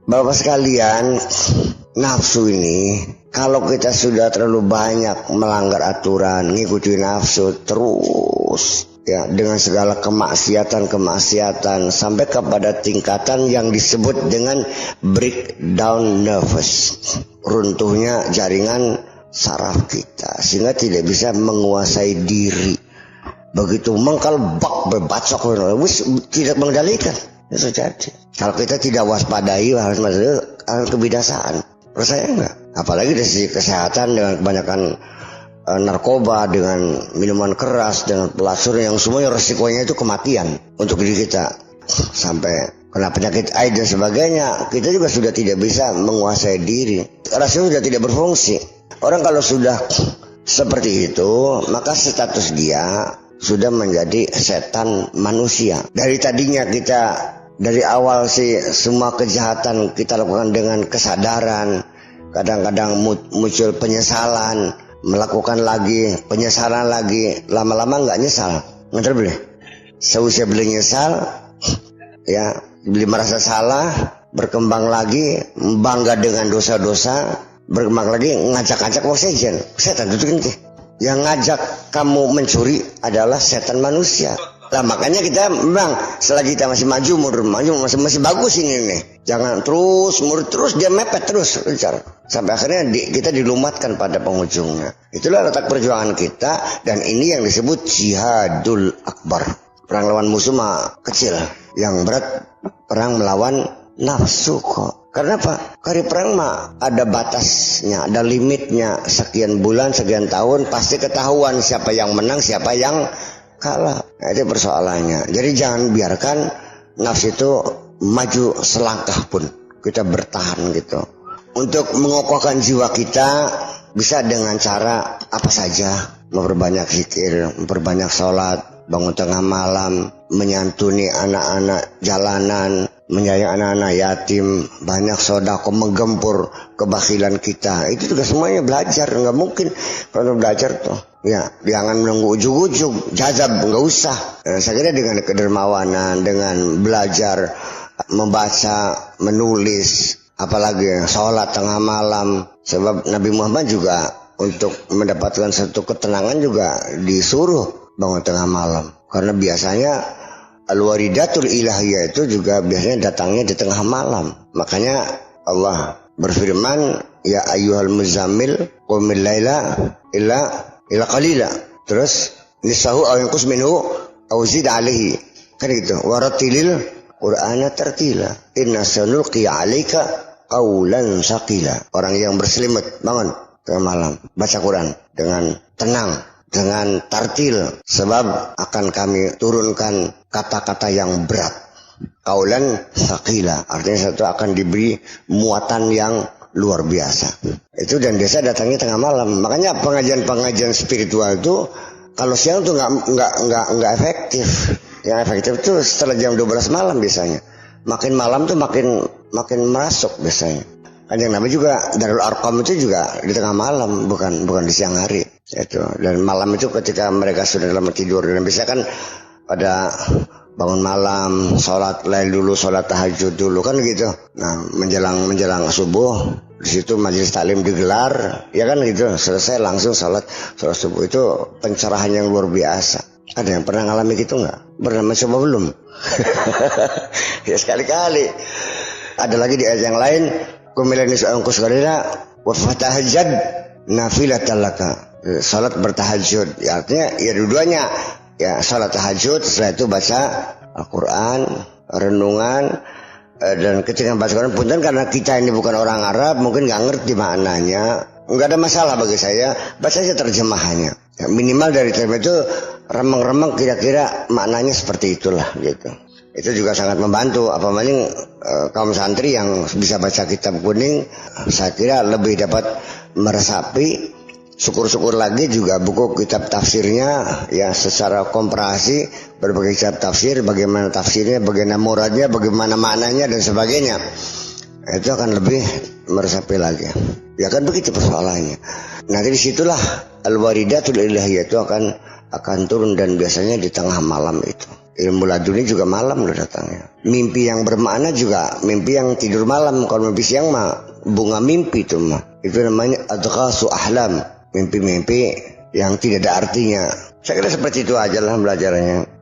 Bapak sekalian, nafsu ini kalau kita sudah terlalu banyak melanggar aturan, ngikuti nafsu terus ya dengan segala kemaksiatan sampai kepada tingkatan yang disebut dengan breakdown nervous, runtuhnya jaringan saraf kita sehingga tidak bisa menguasai diri. Begitu mengkalbak berbacok tidak mengendalikan. Itu jadi. Kalau kita tidak waspadai harus kebidasaan. Menurut saya enggak. Apalagi dari sisi kesehatan dengan kebanyakan narkoba, dengan minuman keras, dengan pelacur yang semuanya resikonya itu kematian untuk diri kita. Sampai kena penyakit AIDS dan sebagainya, kita juga sudah tidak bisa menguasai diri. Rasanya sudah tidak berfungsi. Orang kalau sudah seperti itu, maka status dia sudah menjadi setan manusia. Dari tadinya kita dari awal sih semua kejahatan kita lakukan dengan kesadaran, kadang-kadang muncul penyesalan, melakukan lagi penyesalan lagi, lama-lama nggak nyesal, ngerti boleh? Seusia beli nyesal, ya beli merasa salah, berkembang lagi, bangga dengan dosa-dosa, berkembang lagi ngajak-ngajak setan itu kan. Yang ngajak kamu mencuri adalah setan manusia. Lah makanya kita memang selagi kita masih maju masih bagus ini nih. Jangan terus dia mepet terus sampai akhirnya kita dilumatkan pada penghujungnya. Itulah letak perjuangan kita dan ini yang disebut jihadul akbar. Perang lawan musuh mah kecil, yang berat perang melawan nafsu kok. Karena apa? Karena perang mah ada batasnya, ada limitnya. Sekian bulan, sekian tahun pasti ketahuan siapa yang menang, siapa yang kalah. Nah, itu persoalannya. Jadi jangan biarkan nafsu itu maju selangkah pun. Kita bertahan gitu. Untuk mengokohkan jiwa kita bisa dengan cara apa saja. Memperbanyak zikir, memperbanyak sholat, bangun tengah malam, menyantuni anak-anak jalanan, menyayangi anak-anak yatim, banyak sedekah, menggempur kebakilan kita. Itu juga semuanya belajar. Nggak mungkin kalau belajar tuh ya jangan menunggu ujung-ujung jazab, nggak usah. Saya kira dengan kedermawanan, dengan belajar membaca, menulis, apalagi sholat tengah malam. Sebab Nabi Muhammad juga untuk mendapatkan satu ketenangan juga disuruh bangun tengah malam. Karena biasanya al-waridatul ilahiyah itu juga biasanya datangnya di tengah malam. Makanya Allah berfirman, ya ayyuhal muzammil qumil laila illa qalila. Terus nisahu aw yanqus minhu aw zid alaihi. Kan gitu. Waratilil Qur'ana tartila. Inna sanulqi 'alaika qaulan saqila. Orang yang berselimut bangun tengah malam baca Quran dengan tenang, dengan tartil, sebab akan kami turunkan kata-kata yang berat. Qaulan saqila, artinya satu akan diberi muatan yang luar biasa. Itu dan biasa datangnya tengah malam. Makanya pengajian-pengajian spiritual itu kalau siang tuh nggak efektif. Yang efektif itu setelah jam 12 malam biasanya. Makin malam tuh makin merasuk biasanya. Kanjeng Nabi juga Darul Arqam itu juga di tengah malam, bukan di siang hari. Itu. Dan malam itu ketika mereka sudah dalam tidur, dan biasanya kan pada bangun malam, sholat lail dulu, sholat tahajud dulu kan gitu. Nah menjelang subuh di situ majelis taklim digelar, ya kan gitu. Selesai langsung sholat subuh, itu pencerahan yang luar biasa. Ada yang pernah ngalami gitu nggak? Pernah mencoba belum? Ya sekali-kali. Ada lagi di ayat yang lain, kumilanis angkus kalina wa fatahajjad nafilatan laka. Salat bertahajud, ya artinya ya dua-duanya, ya salat tahajud, setelah itu baca Al-Quran, renungan, dan ketika baca Al-Quran punten karena kita ini bukan orang Arab, mungkin nggak ngerti maknanya, nggak ada masalah bagi saya, baca aja terjemahannya. Ya, minimal dari terjemah itu remeng-remeng kira-kira maknanya seperti itulah gitu. Itu juga sangat membantu, apalagi kaum santri yang bisa baca kitab kuning, saya kira lebih dapat meresapi. Syukur-syukur lagi juga buku kitab tafsirnya ya secara komparasi berbagai kitab tafsir, bagaimana tafsirnya, bagaimana muradnya, bagaimana maknanya dan sebagainya. Itu akan lebih meresapi lagi. Ya kan begitu persoalannya. Nanti disitulah al-waridatul ilahiyah itu akan turun dan biasanya di tengah malam itu. ilmu laduni juga malam loh datangnya. Mimpi yang bermakna juga mimpi yang tidur malam. Kalau mimpi siang mah bunga mimpi itu mah. Itu namanya adghasu ahlam, mimpi-mimpi yang tidak ada artinya. Saya kira seperti itu aja lah belajarnya.